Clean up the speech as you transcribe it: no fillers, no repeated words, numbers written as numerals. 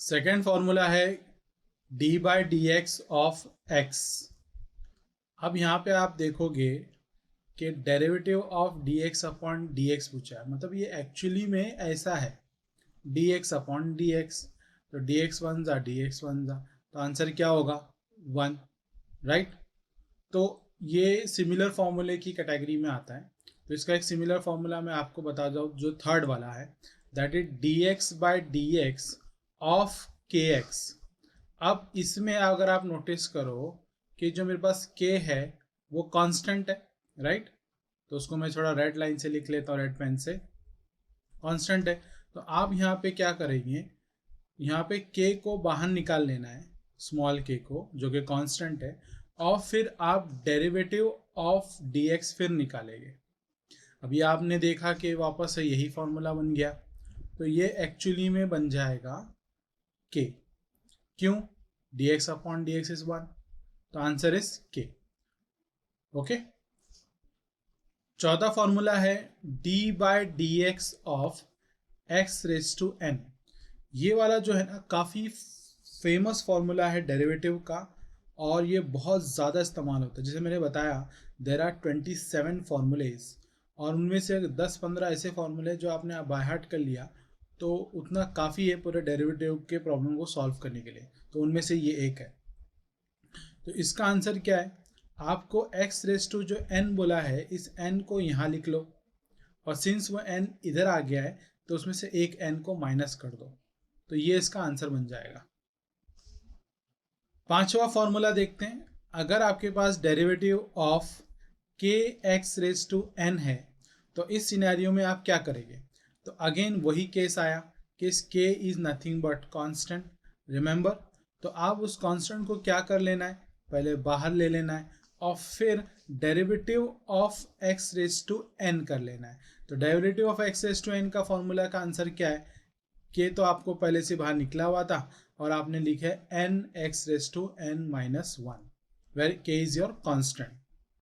Second formula है D by d x of x. अब यहाँ पे आप देखोगे कि derivative of D x upon D x पूछा है, मतलब ये एक्चुअली में ऐसा है D x upon D x. तो डी एक्स वन जा डी एक्स वन जा, तो आंसर क्या होगा 1, राइट। तो ये सिमिलर फॉर्मूले की कैटेगरी में आता है। तो इसका एक सिमिलर फॉर्मूला मैं आपको बता दूँ, जो थर्ड वाला है, that is D x by d x of के एक्स। अब इसमें अगर आप नोटिस करो कि जो मेरे पास k है वो कांस्टेंट है, राइट। तो उसको मैं थोड़ा रेड लाइन से लिख लेता हूँ, रेड पेन से। कांस्टेंट है, तो आप यहाँ पे क्या करेंगे, यहाँ पे k को बाहर निकाल लेना है, स्मॉल k को, जो कि कांस्टेंट है, और फिर आप डेरिवेटिव ऑफ dx फिर निकालेंगे। अभी आपने देखा कि वापस से यही फॉर्मूला बन गया। तो ये एक्चुअली में बन जाएगा k। क्यों? dx अपॉन dx इज 1, तो आंसर इज k। ओके। चौथा फॉर्मूला है d by d x of x raise to n। ये वाला जो है ना, काफ़ी फेमस फॉर्मूला है डेरिवेटिव का, और ये बहुत ज़्यादा इस्तेमाल होता है। जैसे मैंने बताया, देर आर 27 फॉर्मूलेज, और उनमें से 10-15 ऐसे फॉर्मूले जो आपने बाय हार्ट कर लिया तो उतना काफ़ी है पूरे डेरिवेटिव के प्रॉब्लम को सॉल्व करने के लिए। तो उनमें से ये एक है। तो इसका आंसर क्या है, आपको x रेज टू जो n बोला है, इस n को यहाँ लिख लो, और सिंस वो n इधर आ गया है तो उसमें से एक n को माइनस कर दो, तो ये इसका आंसर बन जाएगा। पांचवा फॉर्मूला देखते हैं। अगर आपके पास डेरिवेटिव ऑफ के एक्स रेज टू n है, तो इस सिनेरियो में आप क्या करेंगे। तो अगेन वही केस आया कि इस k is nothing but constant, remember. तो आप उस कांस्टेंट को क्या कर लेना है, पहले बाहर ले लेना है, और फिर derivative of x raise to n कर लेना है। तो derivative of x raise to n का फॉर्मूला का आंसर क्या है, k तो आपको पहले से बाहर निकला हुआ था, और आपने लिखा है n x raise to n minus 1, where k is your constant.